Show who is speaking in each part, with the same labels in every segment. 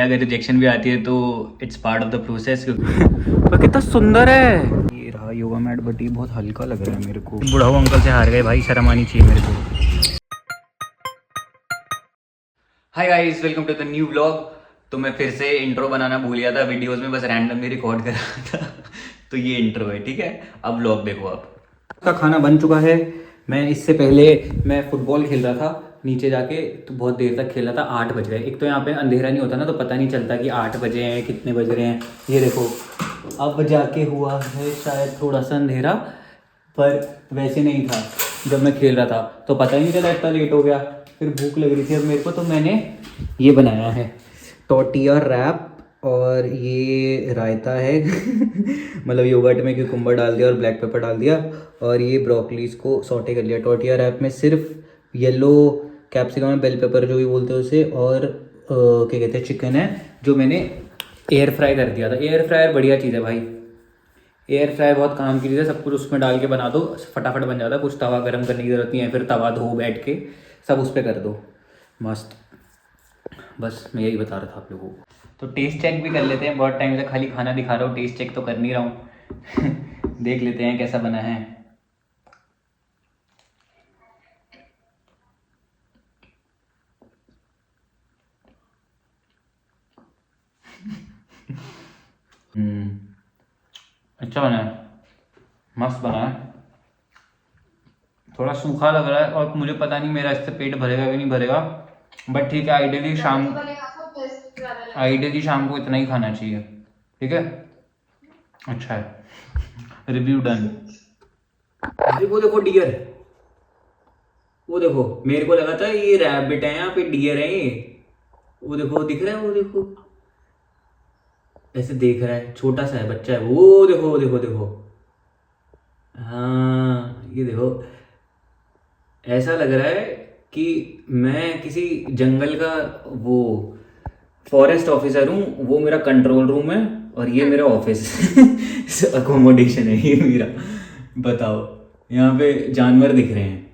Speaker 1: अगर रिजेक्शन भी आती है तो it's part of the process. पर कितना सुंदर है ये रहा योगा मैट, बट ये बहुत हल्का लग रहा है मेरे को। बुढ़ाऊ अंकल से हार गए भाई, शर्म आनी चाहिए मेरे को। Hi guys, welcome to the new vlog. तो मैं फिर से इंट्रो बनाना भूल गया था, वीडियोस में बस रैंडमली रिकॉर्ड कर रहा था। तो ये इंट्रो है, ठीक है। अब व्लॉग देखो आप। का खाना बन चुका है। मैं इससे पहले मैं फुटबॉल खेल रहा था नीचे जाके, तो बहुत देर तक खेला था। 8 बज गए। एक तो यहाँ पे अंधेरा नहीं होता ना, तो पता नहीं चलता कि 8 बजे हैं कितने बज रहे हैं। ये देखो अब जाके हुआ है शायद थोड़ा सा अंधेरा, पर वैसे नहीं था जब मैं खेल रहा था, तो पता ही नहीं चला इतना लेट हो गया। फिर भूख लग रही थी अब मेरे को, तो मैंने ये बनाया है टोर्टिया रैप, और ये रायता है। मतलब योगर्ट में क्यूकम्बर डाल दिया और ब्लैक पेपर डाल दिया, और ये ब्रोकलीज को सॉटे कर लिया। टोर्टिया रैप में सिर्फ येलो कैप्सिकम है, बेल पेपर जो भी बोलते हैं उसे, और क्या कहते हैं चिकन है, जो मैंने एयर फ्राई कर दिया था। एयर फ्रायर बढ़िया चीज़ है भाई, एयर फ्राई बहुत काम की चीज़ है। सब कुछ उसमें डाल के बना दो, फटाफट बन जाता है। कुछ तवा गर्म करने की ज़रूरत नहीं है, फिर तवा धो बैठ के सब उस पर कर दो, मस्त। बस मैं यही बता रहा था आप लोगों को। तो टेस्ट चेक भी कर लेते हैं, बहुत टाइम से खाली खाना दिखा रहा हूँ, टेस्ट चेक तो कर नहीं रहा हूँ। देख लेते हैं कैसा बना है। अच्छा बना है, मस्त बना है। थोड़ा सूखा लग रहा है, और मुझे पता नहीं मेरा इससे पेट भरेगा कि नहीं भरेगा, बट ठीक है। आइडियली शाम को इतना ही खाना चाहिए, ठीक है। अच्छा है, रिव्यू डन। अरे वो देखो डियर, वो देखो, मेरे को लगा था ये रैबिट है, यहाँ पे डियर है ये। वो देखो दिख रहा है, वो देखो ऐसे देख रहा है, छोटा सा है, बच्चा है वो। देखो देखो देखो, हाँ ये देखो, ऐसा लग रहा है कि मैं किसी जंगल का वो फॉरेस्ट ऑफिसर हूँ, वो मेरा कंट्रोल रूम है और ये मेरा ऑफिस अकोमोडेशन है ये मेरा। बताओ, यहाँ पे जानवर दिख रहे हैं।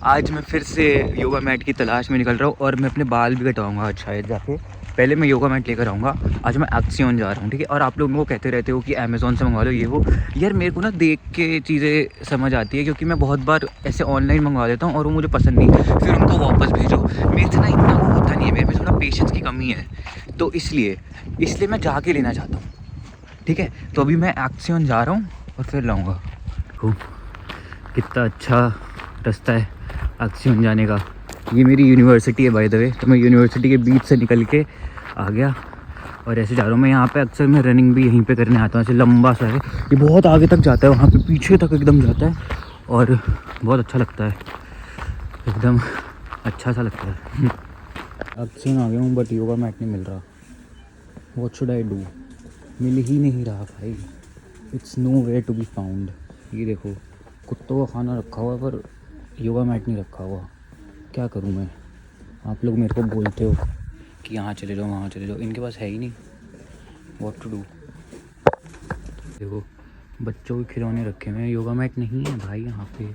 Speaker 1: आज मैं फिर से योगा मैट की तलाश में निकल रहा हूँ, और मैं अपने बाल भी कटवाऊंगा आज शायद जाके। पहले मैं योगा मैट लेकर आऊँगा। आज मैं एक्सियन जा रहा हूँ, ठीक है। और आप लोग मेरे को कहते रहते हो कि अमेज़ॉन से मंगवा लो ये वो। यार मेरे को ना देख के चीज़ें समझ आती है, क्योंकि मैं बहुत बार ऐसे ऑनलाइन मंगवा देता हूँ और वो मुझे पसंद नहीं, फिर उनको वापस भेजो। मेरे से ना इतना वो होता नहीं है, मेरे में थोड़ा पेशेंस की कमी है, तो इसलिए मैं जाके लेना चाहता हूँ, ठीक है। तो अभी मैं एक्सियन जा रहा हूँ और फिर लाऊँगा। कितना अच्छा रास्ता है एक्सियन जाने का। ये मेरी यूनिवर्सिटी है बाय द वे, तो मैं यूनिवर्सिटी के बीच से निकल के आ गया और ऐसे जा रहा हूँ। मैं यहाँ पे अक्सर मैं रनिंग भी यहीं पे करने आता हूँ। ऐसे लंबा सा है, ये बहुत आगे तक जाता है, वहाँ पे पीछे तक एकदम जाता है, और बहुत अच्छा लगता है, एकदम अच्छा सा लगता है। एक्सियन आ गया हूँ, बट योगा मैट नहीं मिल रहा। What should I do? मिल ही नहीं रहा भाई, it's nowhere to be found. ये देखो, कुत्तों का खाना रखा हुआ है पर योगा मैट नहीं रखा हुआ। क्या करूं मैं? आप लोग मेरे को बोलते हो कि यहाँ चले जाओ वहाँ चले जाओ, इनके पास है ही नहीं। What to do? देखो बच्चों के खिलौने रखे हुए हैं, योगा मैट नहीं है भाई यहाँ पे।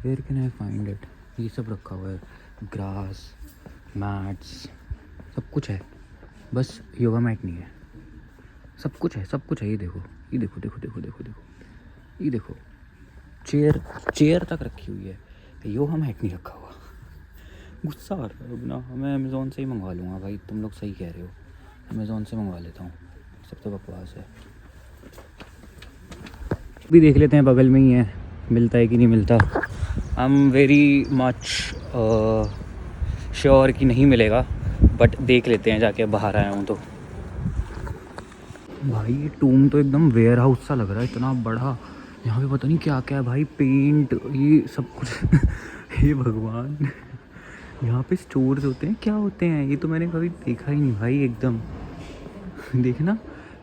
Speaker 1: Where can I find it? ये सब रखा हुआ है, ग्रास मैट्स सब कुछ है, बस योगा मैट नहीं है। सब कुछ है, सब कुछ है। ये देखो, ये देखो देखो देखो देखो देखो, ये देखो चेयर तक रखी हुई है, योगा मैट नहीं रखा हुआ। गुस्सा आ रहा है अब ना। मैं अमेज़ोन से ही मंगवा लूँगा भाई, तुम लोग सही कह रहे हो, अमेज़ोन से मंगवा लेता हूँ। सब तो बकवास है। भी देख लेते हैं बगल में ही है, मिलता है कि नहीं मिलता। I am very much sure कि नहीं मिलेगा, बट देख लेते हैं जाके, बाहर आया हूँ तो। भाई ये टूम तो एकदम वेयर हाउस सा लग रहा है, इतना बड़ा। यहाँ पे पता नहीं क्या क्या है भाई, पेंट ये सब कुछ। हे भगवान, यहाँ पे स्टोर्स होते हैं, क्या होते हैं ये तो मैंने कभी देखा ही नहीं भाई। एकदम देखना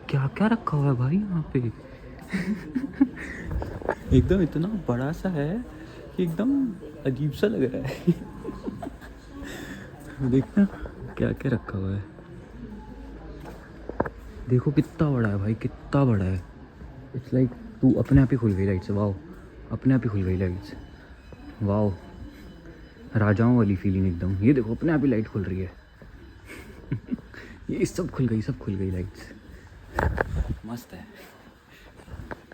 Speaker 1: क्या क्या रखा हुआ है भाई यहाँ पे। एकदम इतना बड़ा सा है कि एकदम अजीब सा लग रहा है। देखना क्या क्या रखा हुआ है, देखो कितना बड़ा है भाई, कितना बड़ा है। इट्स लाइक तू अपने आप ही खुल गई लाइट्स। वाओ, अपने आप ही खुल गई लाइट्स। वाओ, राजाओं वाली फीलिंग एकदम। ये देखो अपने आप ही लाइट खुल रही है। ये सब खुल गई लाइट्स, मस्त है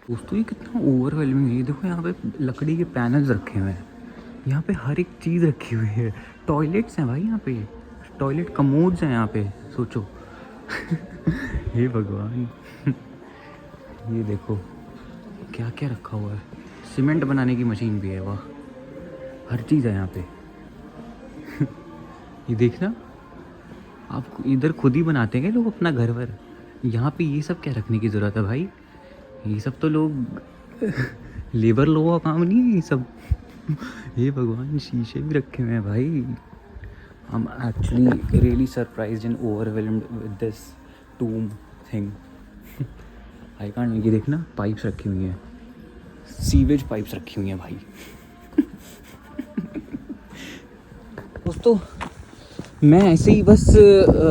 Speaker 1: दोस्तों। ये कितना ओवरवेलमिंग है। ये देखो यहाँ पे लकड़ी के पैनल्स रखे हुए हैं, यहाँ पे हर एक चीज़ रखी हुई है। टॉयलेट्स हैं भाई यहाँ पे, टॉयलेट कमोड्स हैं यहाँ पे, सोचो। हे भगवान। ये देखो क्या क्या रखा हुआ है, सीमेंट बनाने की मशीन भी है, वाह, हर चीज़ है यहाँ पे। ये देखना, आप इधर खुद ही बनाते हैं क्या लोग अपना घर वर? यहाँ पे ये सब क्या रखने की ज़रूरत है भाई? ये सब तो लोग लेबर लोगों का काम नहीं है ये सब। ये भगवान, शीशे भी रखे हुए हैं भाई। I am actually really surprised and overwhelmed with this tomb thing. I can't. ये देखना, पाइप्स रखी हुई हैं, सीवेज पाइप्स रखी हुई हैं भाई। दोस्तों मैं ऐसे ही बस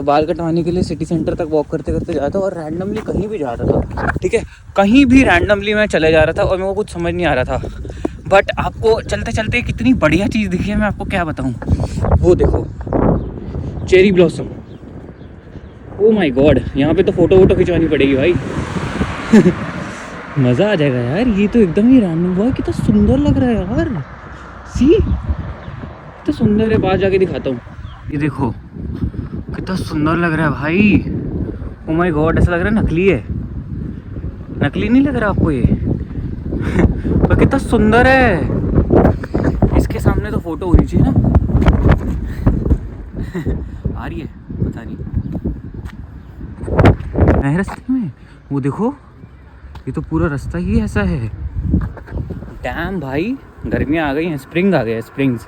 Speaker 1: बाल कटवाने के लिए सिटी सेंटर तक वॉक करते करते जा रहा था और रैंडमली कहीं भी जा रहा था, ठीक है, कहीं भी रैंडमली मैं चले जा रहा था और मेरे को कुछ समझ नहीं आ रहा था। बट आपको चलते चलते कितनी बढ़िया चीज़ दिखी है, मैं आपको क्या बताऊँ। वो देखो, cherry blossom. Oh my God, यहाँ पे तो फ़ोटो खिंचवानी पड़ेगी भाई। मज़ा आ जाएगा यार। ये तो एकदम ही रैंडम हुआ, कितना सुंदर लग रहा है यार। सी, कितना सुंदर है, पास जाके दिखाता हूँ। ये देखो कितना सुंदर लग रहा है भाई। ओ माय गॉड, ऐसा लग रहा है नकली है। नकली नहीं लग रहा आपको ये? पर कितना सुंदर है। इसके सामने तो फोटो होनी चाहिए ना। आ रही है पता नहीं, नए रास्ते में। वो देखो, ये तो पूरा रास्ता ही ऐसा है। डैम भाई, गर्मियाँ आ गई हैं, स्प्रिंग आ गया, स्प्रिंग्स।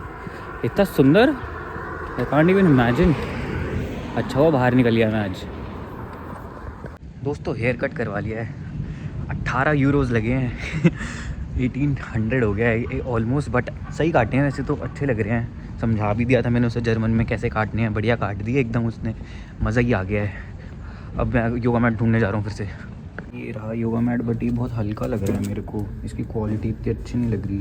Speaker 1: इतना सुंदर, आई कांट इवन इमेजिन। अच्छा हुआ बाहर निकल गया मैं आज। दोस्तों हेयर कट करवा लिया है, 18 यूरोज़ लगे हैं। 1800 हो गया है ऑलमोस्ट। बट सही काटे हैं वैसे तो, अच्छे लग रहे हैं। समझा भी दिया था मैंने उसे जर्मन में कैसे काटने हैं, बढ़िया काट दिए एकदम उसने, मज़ा ही आ गया है। अब मैं योगा मैट ढूंढने जा रहा हूँ फिर से। ये रहा योगा मैट, बट ये बहुत हल्का लग रहा है मेरे को, इसकी क्वालिटी इतनी अच्छी नहीं लग रही।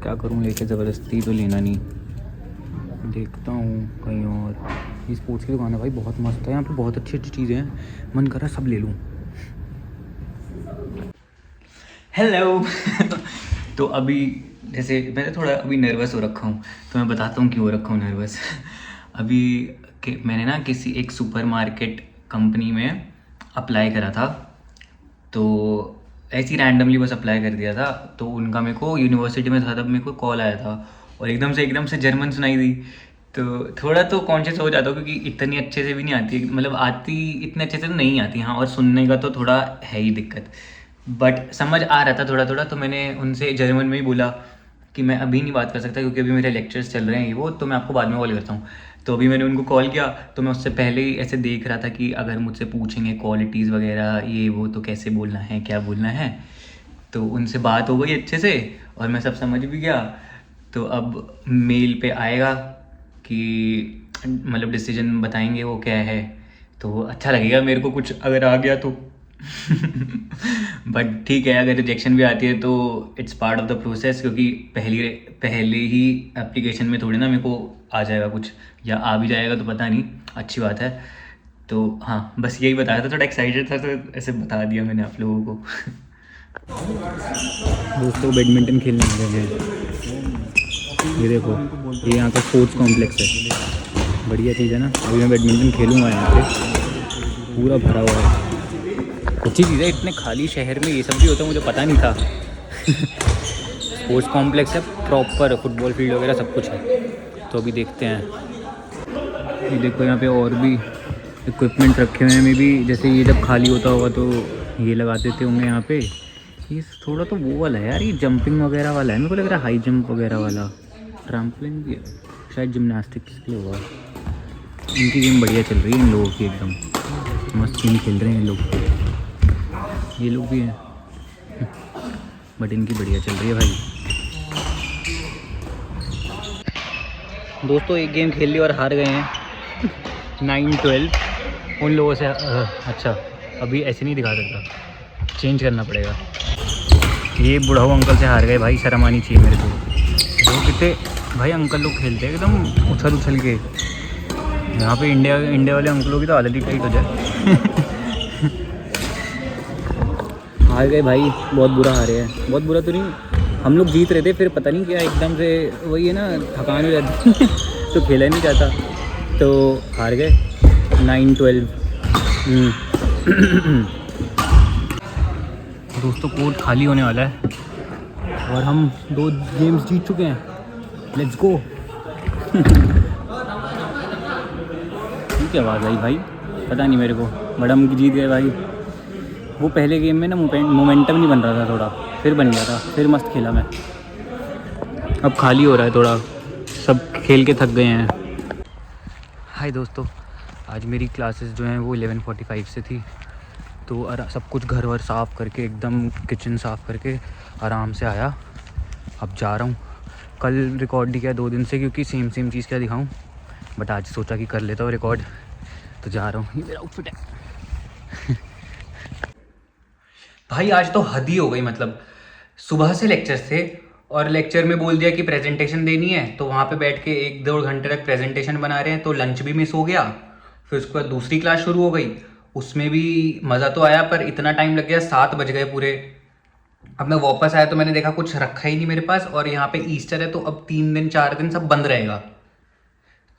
Speaker 1: क्या करूँ, लेके ज़बरदस्ती तो लेना नहीं, देखता हूँ कहीं और। ये स्पोर्ट्स की दुकान है भाई, बहुत मस्त है, यहाँ पे बहुत अच्छी अच्छी चीज़ें हैं, मन कर रहा है सब ले लूँ। हेलो। तो अभी जैसे मैं थोड़ा अभी नर्वस हो रखा हूँ, तो मैं बताता हूँ क्यों हो रखा हूँ नर्वस। अभी मैंने ना किसी एक सुपरमार्केट कंपनी में अप्लाई करा था, तो ऐसे ही रैंडमली बस अप्लाई कर दिया था। तो उनका मेरे को यूनिवर्सिटी में था तब मेरे को कॉल आया था, और एकदम से जर्मन सुनाई दी। तो थोड़ा तो कॉन्शियस हो जाता हूँ, क्योंकि इतनी अच्छे से भी नहीं आती, मतलब आती इतने अच्छे से तो नहीं आती, हाँ, और सुनने का तो थोड़ा है ही दिक्कत। बट समझ आ रहा था थोड़ा थोड़ा, तो मैंने उनसे जर्मन में ही बोला कि मैं अभी नहीं बात कर सकता क्योंकि अभी मेरे लेक्चर्स चल रहे हैं, ये वो, तो मैं आपको बाद में कॉल करता हूँ। तो अभी मैंने उनको कॉल किया, तो मैं उससे पहले ही ऐसे देख रहा था कि अगर मुझसे पूछेंगे क्वालिटीज़ वगैरह ये वो, तो कैसे बोलना है, क्या बोलना है। तो उनसे बात हो गई अच्छे से और मैं सब समझ भी गया। तो अब मेल पे आएगा कि मतलब डिसीजन बताएंगे वो क्या है, तो अच्छा लगेगा मेरे को कुछ अगर आ गया तो। बट ठीक है, अगर रिजेक्शन भी आती है तो it's part of the process, क्योंकि पहले ही एप्लीकेशन में थोड़ी ना मेरे को आ जाएगा कुछ, या आ भी जाएगा तो पता नहीं, अच्छी बात है। तो हाँ, बस यही बताया था, थोड़ा एक्साइटेड था तो ऐसे बता दिया मैंने आप लोगों को। दोस्तों बैडमिंटन खेलने आ गए हैं, ये देखो, ये यहाँ का स्पोर्ट्स कॉम्प्लेक्स है, बढ़िया चीज़ है ना। अभी मैं बैडमिंटन खेलूँगा, यहाँ पे पूरा भरा हुआ है, अच्छी चीज़ है। इतने खाली शहर में ये सब भी होता है, मुझे पता नहीं था। स्पोर्ट्स कॉम्प्लेक्स है, प्रॉपर फुटबॉल फील्ड वगैरह सब कुछ है। तो अभी देखते हैं। ये देखो यहाँ पे और भी इक्विपमेंट रखे हुए हैं, मे बी जैसे ये जब खाली होता होगा तो ये लगा देते होंगे यहाँ पे। ये थोड़ा तो वो वाला है यार, ये जंपिंग वगैरह वाला है, मेरे को लग रहा है हाई जंप वगैरह वाला। ट्रैम्पोलिन भी है, शायद जिम्नास्टिक्स के होगा। इनकी गेम बढ़िया चल रही है इन लोगों की, एकदम मस्त गेम खेल रहे हैं इन लोग। ये लोग भी हैं बट इनकी बढ़िया चल रही है भाई। दोस्तों एक गेम खेल ली और हार गए हैं 9-12 उन लोगों से। अच्छा अभी ऐसे नहीं दिखा सकता, चेंज करना पड़ेगा। ये बुढ़ाऊ अंकल से हार गए भाई, शर्म आनी चाहिए मेरे को। वो कितने भाई अंकल लोग खेलते हैं एकदम उछल उछल के, यहाँ पे इंडिया वाले अंकलों की तो हालत ही टाइट हो जाए। हार गए भाई, बहुत बुरा हारे हैं। बहुत बुरा तो नहीं, हम लोग जीत रहे थे, फिर पता नहीं क्या एकदम से वही है ना, थकान हो जाती है तो खेला नहीं जाता, तो हार गए 9-12। दोस्तों कोर्ट खाली होने वाला है और हम 2 गेम्स जीत चुके हैं। Let's go. क्या आवाज़ आई भाई, पता नहीं मेरे को, बट हम जीत गए भाई। वो पहले गेम में ना मोमेंटम नहीं बन रहा था, थोड़ा फिर बन गया था, फिर मस्त खेला मैं। अब खाली हो रहा है थोड़ा, सब खेल के थक गए हैं। हाय दोस्तों, आज मेरी क्लासेस जो हैं वो 11:45 से थी, तो सब कुछ घर वर साफ़ करके, एकदम किचन साफ़ करके आराम से आया। अब जा रहा हूँ। कल रिकॉर्ड नहीं किया 2 दिन से, क्योंकि सेम चीज़ क्या दिखाऊँ, बट आज सोचा कि कर लेता हूँ रिकॉर्ड, तो जा रहा हूँ। ये मेरा आउटफिट है। भाई आज तो हद ही हो गई, मतलब सुबह से लेक्चर्स थे और लेक्चर में बोल दिया कि प्रेजेंटेशन देनी है, तो वहाँ पे बैठ के 1-2 घंटे तक प्रेजेंटेशन बना रहे हैं, तो लंच भी मिस हो गया। फिर उसके बाद दूसरी क्लास शुरू हो गई, उसमें भी मज़ा तो आया पर इतना टाइम लग गया, 7 बज गए पूरे। अब मैं वापस आया तो मैंने देखा कुछ रखा ही नहीं मेरे पास, और यहाँ पे ईस्टर है तो अब 3 दिन 4 दिन सब बंद रहेगा,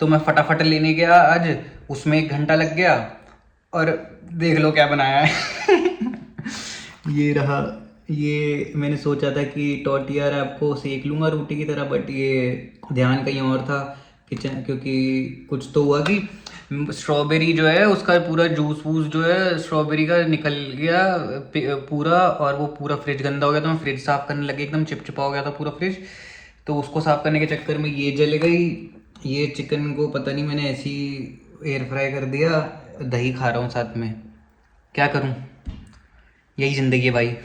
Speaker 1: तो मैं फटाफट लेने गया आज, उसमें 1 घंटा लग गया। और देख लो क्या बनाया है। ये रहा, ये मैंने सोचा था कि टॉर्टिया रैप को सेक लूँगा रोटी की तरह, बट ये ध्यान कहीं और था किचन, क्योंकि कुछ तो हुआ कि स्ट्रॉबेरी जो है उसका पूरा जूस वूस जो है स्ट्रॉबेरी का निकल गया पूरा, और वो पूरा फ्रिज गंदा हो गया, तो मैं फ्रिज साफ़ करने लगे, एकदम चिपचिपा हो गया था पूरा फ्रिज, तो उसको साफ़ करने के चक्कर में ये जल गई। ये चिकन को पता नहीं मैंने ऐसी एयर फ्राई कर दिया, दही खा रहा हूँ साथ में, क्या करूँ, यही ज़िंदगी है भाई।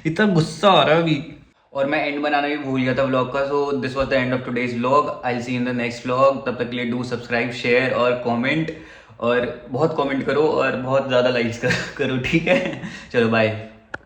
Speaker 1: इतना गुस्सा आ रहा है अभी। और मैं एंड बनाना भी भूल गया था व्लॉग का, so this was the end of today's vlog. I will see in the next vlog, तब तक के लिए डू सब्सक्राइब, शेयर और कमेंट, और बहुत कमेंट करो और बहुत ज़्यादा लाइक्स करो, ठीक है। चलो बाय।